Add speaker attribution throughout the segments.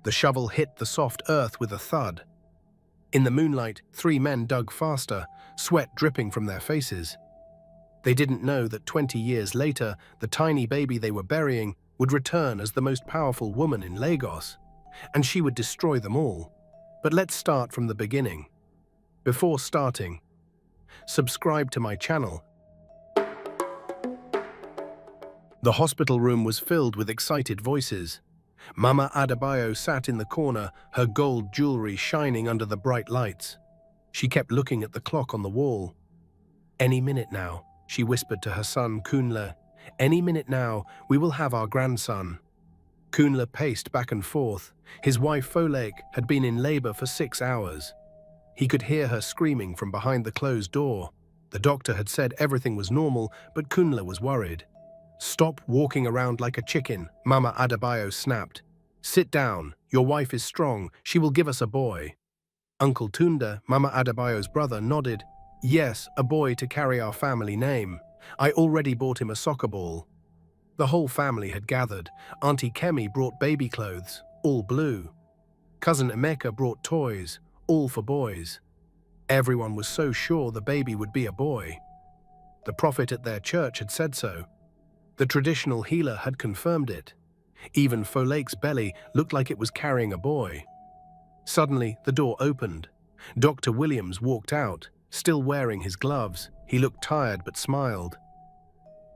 Speaker 1: The shovel hit the soft earth with a thud. In the moonlight, 3 men dug faster, sweat dripping from their faces. They didn't know that 20 years later, the tiny baby they were burying would return as the most powerful woman in Lagos, and she would destroy them all. But let's start from the beginning. Before starting, subscribe to my channel. The hospital room was filled with excited voices. Mama Adebayo sat in the corner, her gold jewelry shining under the bright lights. She kept looking at the clock on the wall. "Any minute now," she whispered to her son Kunle. "Any minute now, we will have our grandson." Kunle paced back and forth. His wife Folake had been in labor for 6 hours. He could hear her screaming from behind the closed door. The doctor had said everything was normal, but Kunle was worried. "Stop walking around like a chicken," Mama Adebayo snapped. "Sit down. Your wife is strong. She will give us a boy." Uncle Tunde, Mama Adebayo's brother, nodded. "Yes, a boy to carry our family name. I already bought him a soccer ball." The whole family had gathered. Auntie Kemi brought baby clothes, all blue. Cousin Emeka brought toys, all for boys. Everyone was so sure the baby would be a boy. The prophet at their church had said so. The traditional healer had confirmed it. Even Folake's belly looked like it was carrying a boy. Suddenly, the door opened. Dr. Williams walked out, still wearing his gloves. He looked tired but smiled.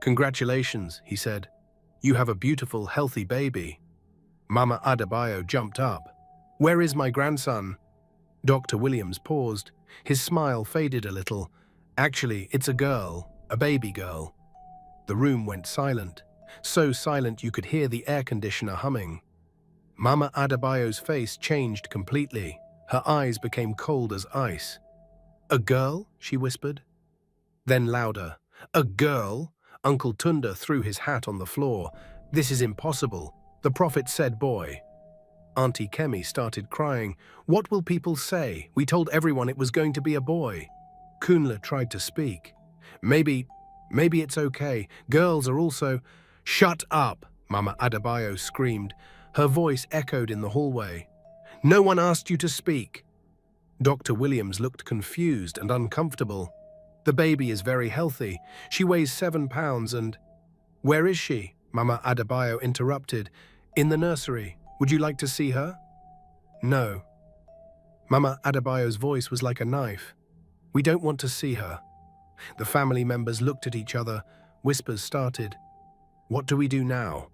Speaker 1: "Congratulations," he said. "You have a beautiful, healthy baby." Mama Adebayo jumped up. "Where is my grandson?" Dr. Williams paused. His smile faded a little. "Actually, it's a girl, a baby girl." The room went silent, so silent you could hear the air conditioner humming. Mama Adebayo's face changed completely. Her eyes became cold as ice. "A girl?" she whispered. Then louder, "A girl?" Uncle Tunde threw his hat on the floor. "This is impossible. The prophet said boy." Auntie Kemi started crying. "What will people say? We told everyone it was going to be a boy." Kunle tried to speak. Maybe it's okay. Girls are also—" "Shut up!" Mama Adebayo screamed. Her voice echoed in the hallway. "No one asked you to speak." Dr. Williams looked confused and uncomfortable. "The baby is very healthy. She weighs 7 pounds and—" "Where is she?" Mama Adebayo interrupted. "In the nursery. Would you like to see her?" "No." Mama Adebayo's voice was like a knife. "We don't want to see her." The family members looked at each other. Whispers started. "What do we do now?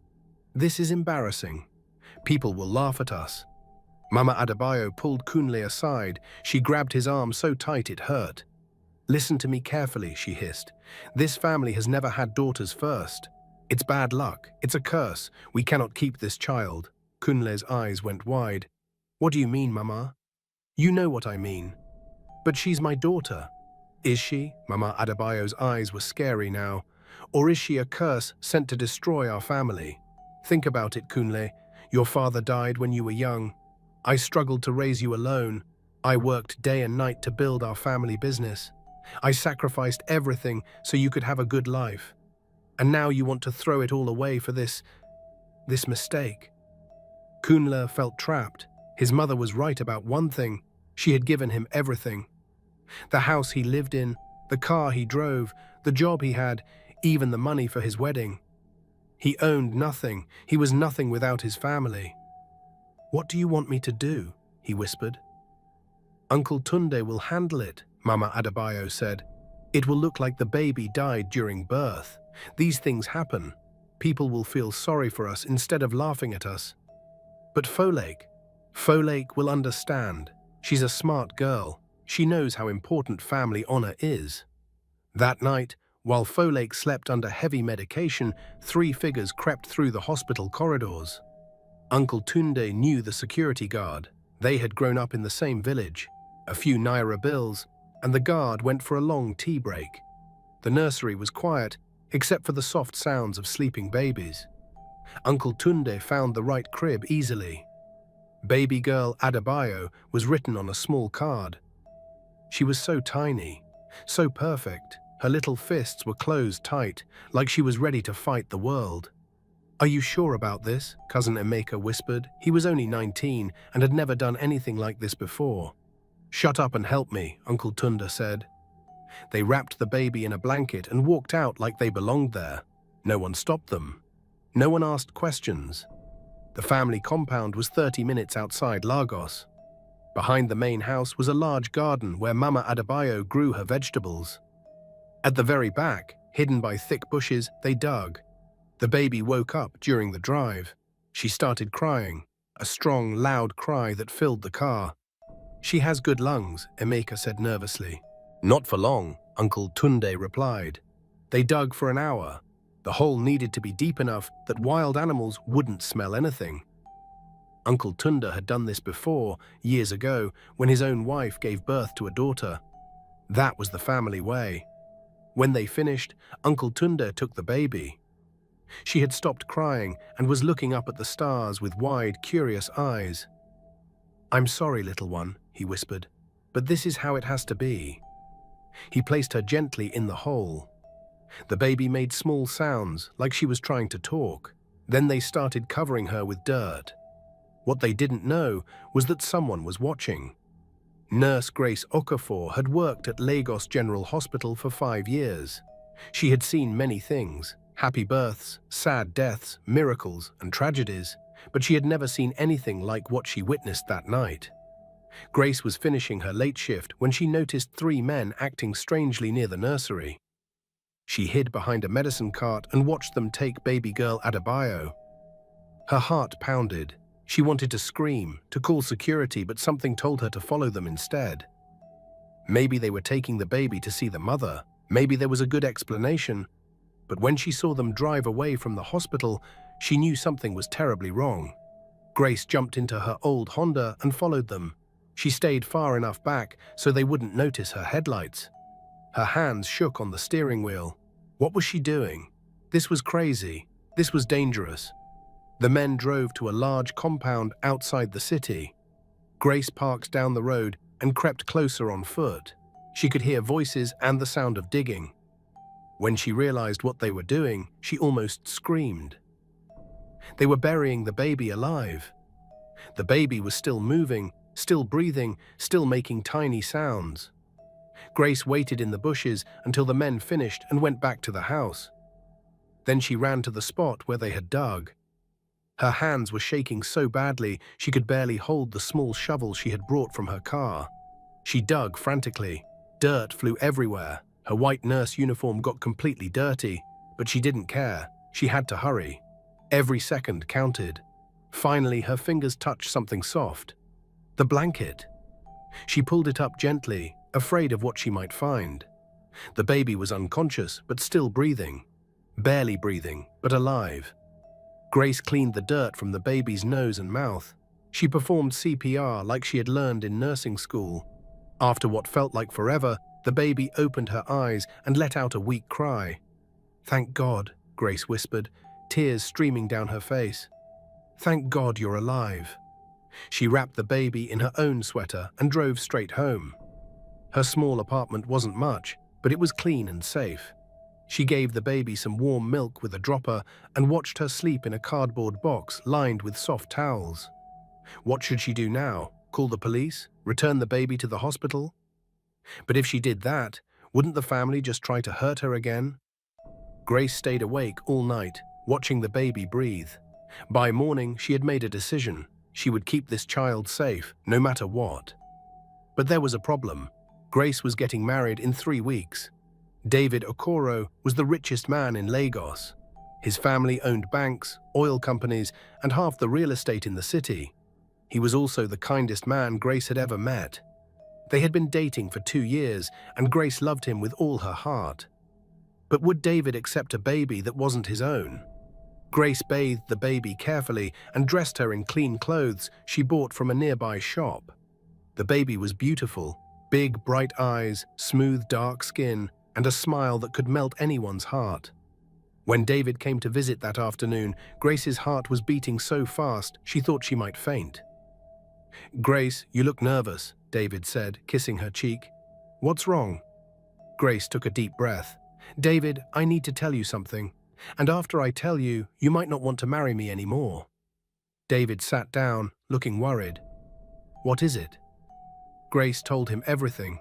Speaker 1: This is embarrassing. People will laugh at us." Mama Adebayo pulled Kunle aside. She grabbed his arm so tight it hurt. "Listen to me carefully," she hissed. "This family has never had daughters first. It's bad luck. It's a curse. We cannot keep this child." Kunle's eyes went wide. "What do you mean, Mama?" "You know what I mean." "But she's my daughter." "Is she?" Mama Adebayo's eyes were scary now. "Or is she a curse sent to destroy our family? Think about it, Kunle. Your father died when you were young. I struggled to raise you alone. I worked day and night to build our family business. I sacrificed everything so you could have a good life. And now you want to throw it all away for this mistake." Kunle felt trapped. His mother was right about one thing. She had given him everything. The house he lived in, the car he drove, the job he had, even the money for his wedding. He owned nothing. He was nothing without his family. "What do you want me to do?" he whispered. "Uncle Tunde will handle it," Mama Adebayo said. "It will look like the baby died during birth. These things happen. People will feel sorry for us instead of laughing at us." "But Folake will understand. She's a smart girl. She knows how important family honor is." That night, while Folake slept under heavy medication, 3 figures crept through the hospital corridors. Uncle Tunde knew the security guard. They had grown up in the same village. A few Naira bills, and the guard went for a long tea break. The nursery was quiet, except for the soft sounds of sleeping babies. Uncle Tunde found the right crib easily. Baby girl Adebayo was written on a small card. She was so tiny, so perfect. Her little fists were closed tight, like she was ready to fight the world. "Are you sure about this?" Cousin Emeka whispered. He was only 19 and had never done anything like this before. "Shut up and help me," Uncle Tunda said. They wrapped the baby in a blanket and walked out like they belonged there. No one stopped them. No one asked questions. The family compound was 30 minutes outside Lagos. Behind the main house was a large garden where Mama Adebayo grew her vegetables. At the very back, hidden by thick bushes, they dug. The baby woke up during the drive. She started crying, a strong, loud cry that filled the car. "She has good lungs," Emeka said nervously. "Not for long," Uncle Tunde replied. They dug for an hour. The hole needed to be deep enough that wild animals wouldn't smell anything. Uncle Tunda had done this before, years ago, when his own wife gave birth to a daughter. That was the family way. When they finished, Uncle Tunda took the baby. She had stopped crying and was looking up at the stars with wide, curious eyes. "I'm sorry, little one," he whispered, "but this is how it has to be." He placed her gently in the hole. The baby made small sounds, like she was trying to talk. Then they started covering her with dirt. What they didn't know was that someone was watching. Nurse Grace Okafor had worked at Lagos General Hospital for 5 years. She had seen many things: happy births, sad deaths, miracles, and tragedies, but she had never seen anything like what she witnessed that night. Grace was finishing her late shift when she noticed 3 men acting strangely near the nursery. She hid behind a medicine cart and watched them take baby girl Adebayo. Her heart pounded. She wanted to scream, to call security, but something told her to follow them instead. Maybe they were taking the baby to see the mother. Maybe there was a good explanation. But when she saw them drive away from the hospital, she knew something was terribly wrong. Grace jumped into her old Honda and followed them. She stayed far enough back so they wouldn't notice her headlights. Her hands shook on the steering wheel. What was she doing? This was crazy. This was dangerous. The men drove to a large compound outside the city. Grace parked down the road and crept closer on foot. She could hear voices and the sound of digging. When she realized what they were doing, she almost screamed. They were burying the baby alive. The baby was still moving, still breathing, still making tiny sounds. Grace waited in the bushes until the men finished and went back to the house. Then she ran to the spot where they had dug. Her hands were shaking so badly she could barely hold the small shovel she had brought from her car. She dug frantically. Dirt flew everywhere. Her white nurse uniform got completely dirty, but she didn't care. She had to hurry. Every second counted. Finally, her fingers touched something soft. The blanket. She pulled it up gently, afraid of what she might find. The baby was unconscious, but still breathing. Barely breathing, but alive. Grace cleaned the dirt from the baby's nose and mouth. She performed CPR like she had learned in nursing school. After what felt like forever, the baby opened her eyes and let out a weak cry. "Thank God," Grace whispered, tears streaming down her face. "Thank God you're alive." She wrapped the baby in her own sweater and drove straight home. Her small apartment wasn't much, but it was clean and safe. She gave the baby some warm milk with a dropper and watched her sleep in a cardboard box lined with soft towels. What should she do now? Call the police? Return the baby to the hospital? But if she did that, wouldn't the family just try to hurt her again? Grace stayed awake all night, watching the baby breathe. By morning, she had made a decision. She would keep this child safe, no matter what. But there was a problem. Grace was getting married in 3 weeks. David Okoro was the richest man in Lagos. His family owned banks, oil companies, and half the real estate in the city. He was also the kindest man Grace had ever met. They had been dating for 2 years, and Grace loved him with all her heart. But would David accept a baby that wasn't his own? Grace bathed the baby carefully and dressed her in clean clothes she bought from a nearby shop. The baby was beautiful, big, bright eyes, smooth, dark skin, and a smile that could melt anyone's heart. When David came to visit that afternoon, Grace's heart was beating so fast she thought she might faint. "Grace, you look nervous," David said, kissing her cheek. "What's wrong?" Grace took a deep breath. "David, I need to tell you something. And after I tell you, you might not want to marry me anymore." David sat down, looking worried. "What is it?" Grace told him everything.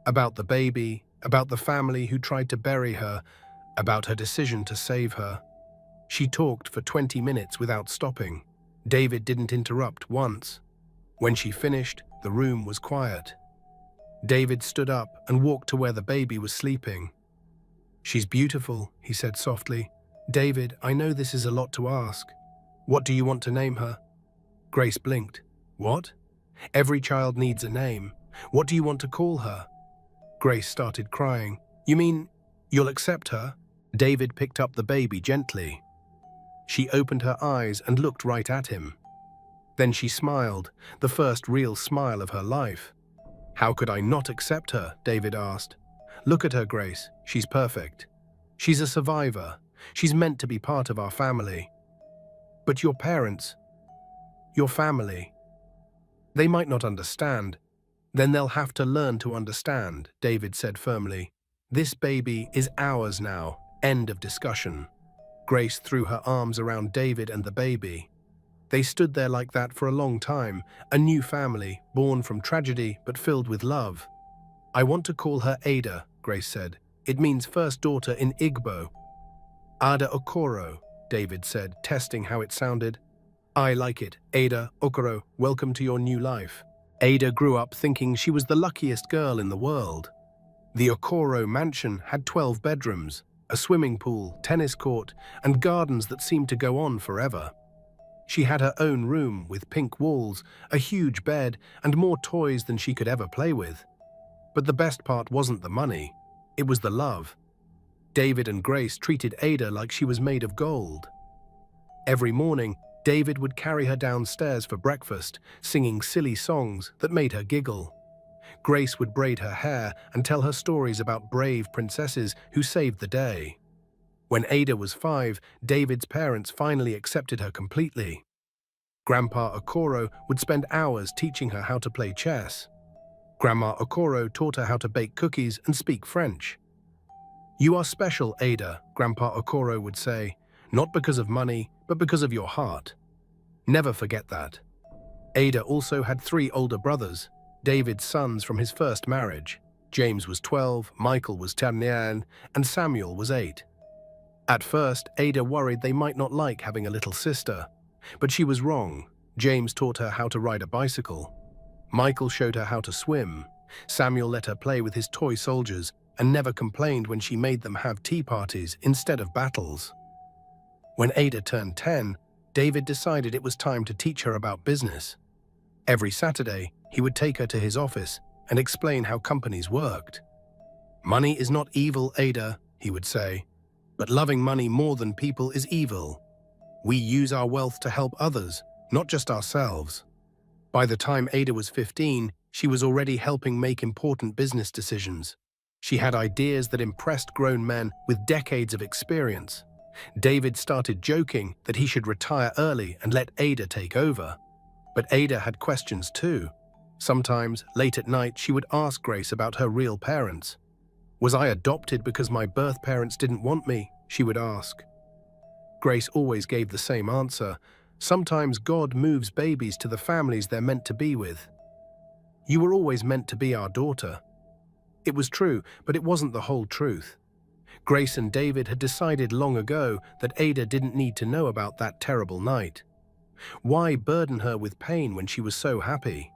Speaker 1: About the baby, about the family who tried to bury her, about her decision to save her. She talked for 20 minutes without stopping. David didn't interrupt once. When she finished, the room was quiet. David stood up and walked to where the baby was sleeping. "She's beautiful," he said softly. "David, I know this is a lot to ask. What do you want to name her?" Grace blinked. "What?" "Every child needs a name. What do you want to call her?" Grace started crying. "You mean you'll accept her?" David picked up the baby gently. She opened her eyes and looked right at him. Then she smiled, the first real smile of her life. "How could I not accept her?" David asked. "Look at her, Grace. She's perfect. She's a survivor. She's meant to be part of our family. But your parents, your family, they might not understand. Then they'll have to learn to understand," David said firmly. "This baby is ours now. End of discussion." Grace threw her arms around David and the baby. They stood there like that for a long time, a new family, born from tragedy but filled with love. "I want to call her Ada," Grace said. "It means first daughter in Igbo." "Ada Okoro," David said, testing how it sounded. "I like it. Ada Okoro, welcome to your new life." Ada grew up thinking she was the luckiest girl in the world. The Okoro mansion had 12 bedrooms, a swimming pool, tennis court, and gardens that seemed to go on forever. She had her own room with pink walls, a huge bed, and more toys than she could ever play with. But the best part wasn't the money, it was the love. David and Grace treated Ada like she was made of gold. Every morning, David would carry her downstairs for breakfast, singing silly songs that made her giggle. Grace would braid her hair and tell her stories about brave princesses who saved the day. When Ada was 5, David's parents finally accepted her completely. Grandpa Okoro would spend hours teaching her how to play chess. Grandma Okoro taught her how to bake cookies and speak French. "You are special, Ada," Grandpa Okoro would say, "not because of money, but because of your heart. Never forget that." Ada also had 3 older brothers, David's sons from his first marriage. James was 12, Michael was 10, and Samuel was 8. At first, Ada worried they might not like having a little sister. But she was wrong. James taught her how to ride a bicycle. Michael showed her how to swim. Samuel let her play with his toy soldiers and never complained when she made them have tea parties instead of battles. When Ada turned 10, David decided it was time to teach her about business. Every Saturday, he would take her to his office and explain how companies worked. "Money is not evil, Ada," he would say, "but loving money more than people is evil. We use our wealth to help others, not just ourselves." By the time Ada was 15, she was already helping make important business decisions. She had ideas that impressed grown men with decades of experience. David started joking that he should retire early and let Ada take over. But Ada had questions too. Sometimes, late at night, she would ask Grace about her real parents. "Was I adopted because my birth parents didn't want me?" she would ask. Grace always gave the same answer. "Sometimes God moves babies to the families they're meant to be with. You were always meant to be our daughter." It was true, but it wasn't the whole truth. Grace and David had decided long ago that Ada didn't need to know about that terrible night. Why burden her with pain when she was so happy?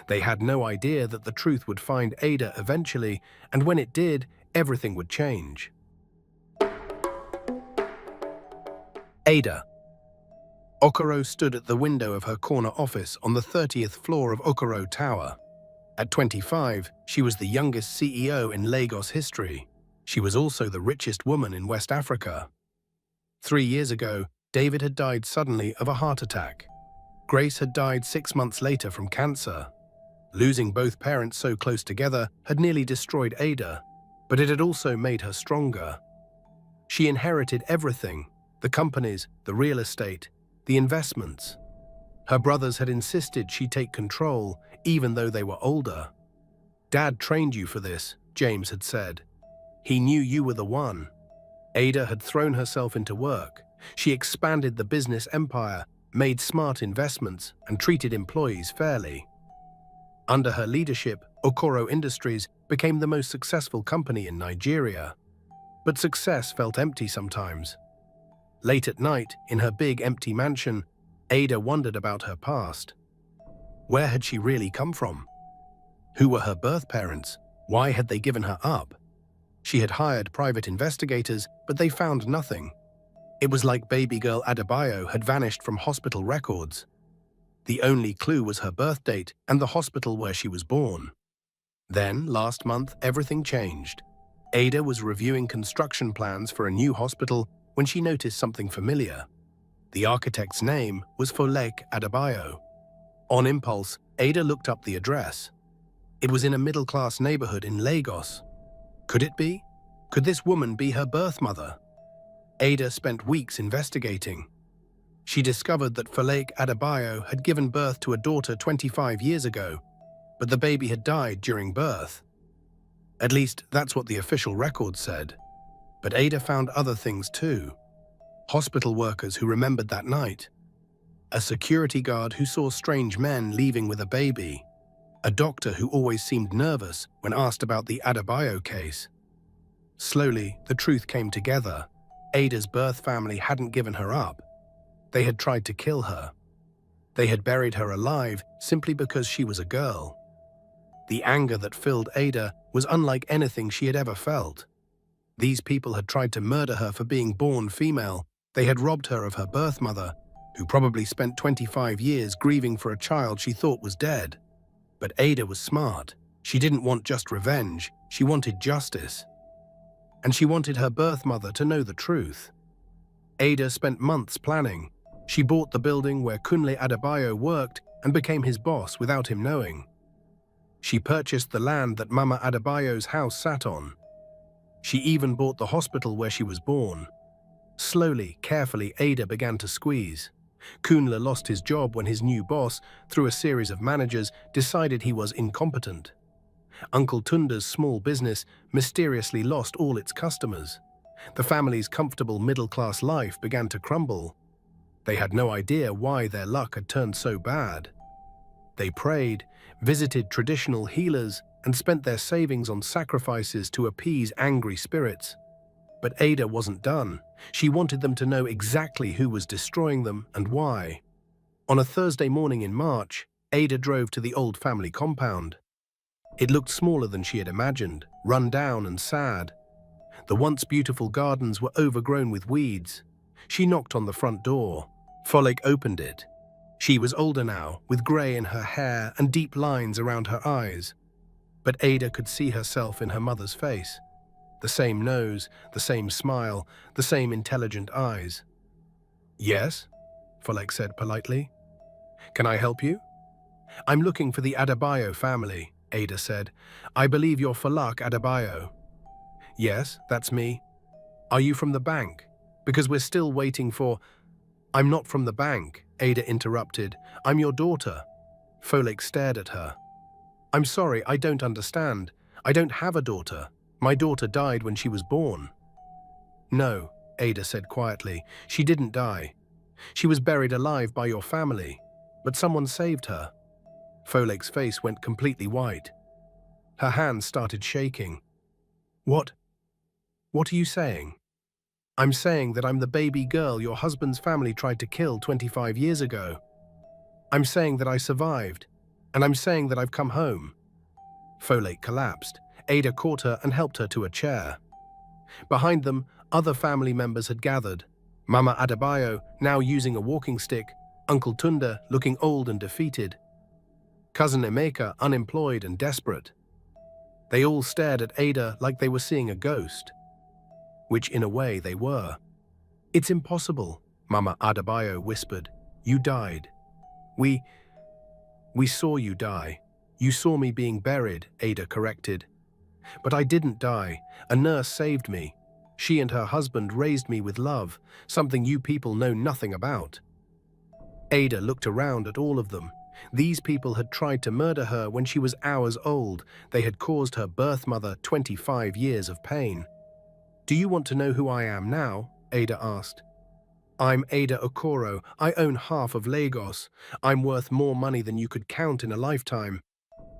Speaker 1: They had no idea that the truth would find Ada eventually, and when it did, everything would change. Ada. Okoro stood at the window of her corner office on the 30th floor of Okoro Tower. At 25, she was the youngest CEO in Lagos history. She was also the richest woman in West Africa. 3 years ago, David had died suddenly of a heart attack. Grace had died 6 months later from cancer. Losing both parents so close together had nearly destroyed Ada, but it had also made her stronger. She inherited everything: the companies, the real estate, the investments. Her brothers had insisted she take control, even though they were older. "Dad trained you for this," James had said. "He knew you were the one." Ada had thrown herself into work. She expanded the business empire, made smart investments, and treated employees fairly. Under her leadership, Okoro Industries became the most successful company in Nigeria. But success felt empty sometimes. Late at night, in her big empty mansion, Ada wondered about her past. Where had she really come from? Who were her birth parents? Why had they given her up? She had hired private investigators, but they found nothing. It was like baby girl Adebayo had vanished from hospital records. The only clue was her birth date and the hospital where she was born. Then, last month, everything changed. Ada was reviewing construction plans for a new hospital when she noticed something familiar. The architect's name was Folake Adebayo. On impulse, Ada looked up the address. It was in a middle-class neighborhood in Lagos. Could it be? Could this woman be her birth mother? Ada spent weeks investigating. She discovered that Folake Adebayo had given birth to a daughter 25 years ago, but the baby had died during birth. At least, that's what the official record said. But Ada found other things too. Hospital workers who remembered that night. A security guard who saw strange men leaving with a baby. A doctor who always seemed nervous when asked about the Adebayo case. Slowly, the truth came together. Ada's birth family hadn't given her up. They had tried to kill her. They had buried her alive simply because she was a girl. The anger that filled Ada was unlike anything she had ever felt. These people had tried to murder her for being born female. They had robbed her of her birth mother, who probably spent 25 years grieving for a child she thought was dead. But Ada was smart. She didn't want just revenge, she wanted justice. And she wanted her birth mother to know the truth. Ada spent months planning. She bought the building where Kunle Adebayo worked and became his boss without him knowing. She purchased the land that Mama Adebayo's house sat on. She even bought the hospital where she was born. Slowly, carefully, Ada began to squeeze. Kunle lost his job when his new boss, through a series of managers, decided he was incompetent. Uncle Tunde's small business mysteriously lost all its customers. The family's comfortable middle-class life began to crumble. They had no idea why their luck had turned so bad. They prayed, visited traditional healers, and spent their savings on sacrifices to appease angry spirits. But Ada wasn't done. She wanted them to know exactly who was destroying them and why. On a Thursday morning in March, Ada drove to the old family compound. It looked smaller than she had imagined, run down and sad. The once beautiful gardens were overgrown with weeds. She knocked on the front door. Folake opened it. She was older now, with grey in her hair and deep lines around her eyes. But Ada could see herself in her mother's face. The same nose, the same smile, the same intelligent eyes. "Yes?" Folake said politely. "Can I help you?" "I'm looking for the Adebayo family," Ada said. "I believe you're Folake Adebayo." "Yes, that's me." "Are you from the bank? Because we're still waiting for—" "I'm not from the bank," Ada interrupted. "I'm your daughter." Folake stared at her. "I'm sorry, I don't understand. I don't have a daughter. My daughter died when she was born." "No," Ada said quietly. "She didn't die. She was buried alive by your family, but someone saved her." Folake's face went completely white. Her hands started shaking. What are you saying?" "I'm saying that I'm the baby girl your husband's family tried to kill 25 years ago. I'm saying that I survived, and I'm saying that I've come home." Folake collapsed. Ada caught her and helped her to a chair. Behind them, other family members had gathered. Mama Adebayo, now using a walking stick, Uncle Tunde, looking old and defeated, Cousin Emeka, unemployed and desperate. They all stared at Ada like they were seeing a ghost. Which, in a way, they were. "It's impossible," Mama Adebayo whispered. "You died. We saw you die." "You saw me being buried," Ada corrected. "But I didn't die. A nurse saved me. She and her husband raised me with love, something you people know nothing about." Ada looked around at all of them. These people had tried to murder her when she was hours old. They had caused her birth mother 25 years of pain. Do you want to know who I am now? Ada asked. I'm Ada Okoro. I own half of Lagos. I'm worth more money than you could count in a lifetime.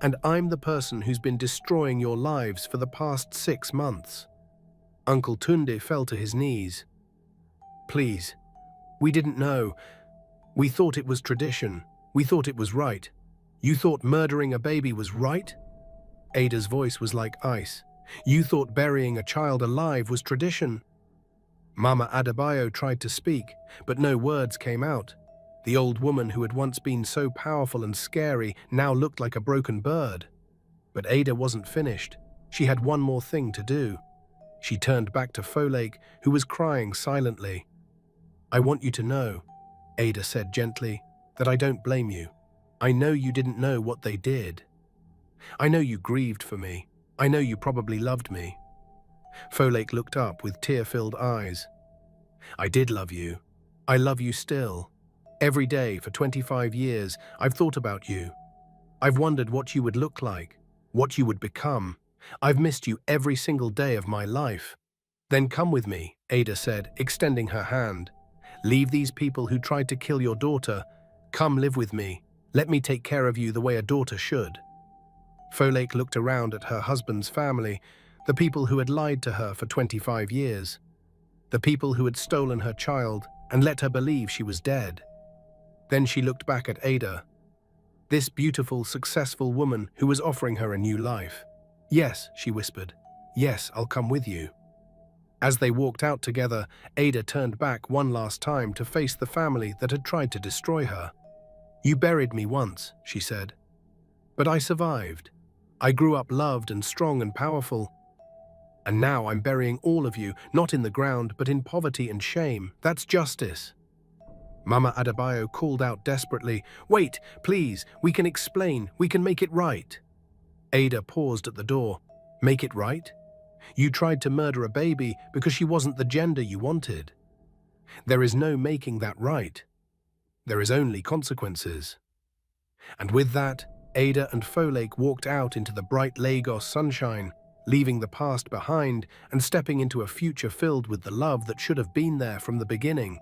Speaker 1: And I'm the person who's been destroying your lives for the past 6 months. Uncle Tunde fell to his knees. Please, we didn't know. We thought it was tradition. We thought it was right. You thought murdering a baby was right? Ada's voice was like ice. You thought burying a child alive was tradition. Mama Adebayo tried to speak, but no words came out. The old woman who had once been so powerful and scary now looked like a broken bird. But Ada wasn't finished. She had one more thing to do. She turned back to Folake, who was crying silently. I want you to know, Ada said gently, that I don't blame you. I know you didn't know what they did. I know you grieved for me. I know you probably loved me. Folake looked up with tear-filled eyes. I did love you. I love you still. Every day for 25 years, I've thought about you. I've wondered what you would look like, what you would become. I've missed you every single day of my life. Then come with me, Ada said, extending her hand. Leave these people who tried to kill your daughter. Come live with me. Let me take care of you the way a daughter should. Folake looked around at her husband's family, the people who had lied to her for 25 years, the people who had stolen her child and let her believe she was dead. Then she looked back at Ada, this beautiful, successful woman who was offering her a new life. Yes, she whispered. Yes, I'll come with you. As they walked out together, Ada turned back one last time to face the family that had tried to destroy her. You buried me once, she said. But I survived. I grew up loved and strong and powerful. And now I'm burying all of you, not in the ground, but in poverty and shame. That's justice. Mama Adebayo called out desperately, Wait, please, we can explain, we can make it right. Ada paused at the door. Make it right? You tried to murder a baby because she wasn't the gender you wanted. There is no making that right. There is only consequences. And with that, Ada and Folake walked out into the bright Lagos sunshine, leaving the past behind and stepping into a future filled with the love that should have been there from the beginning.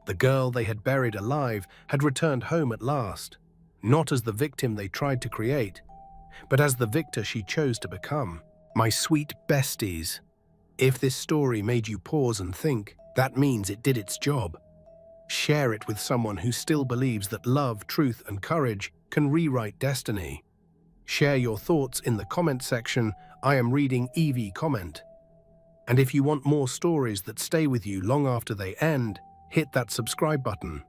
Speaker 1: The girl they had buried alive had returned home at last, not as the victim they tried to create, but as the victor she chose to become. My sweet besties, if this story made you pause and think, that means it did its job. Share it with someone who still believes that love, truth, and courage can rewrite destiny. Share your thoughts in the comment section. I am reading Evie comment. And if you want more stories that stay with you long after they end, hit that subscribe button.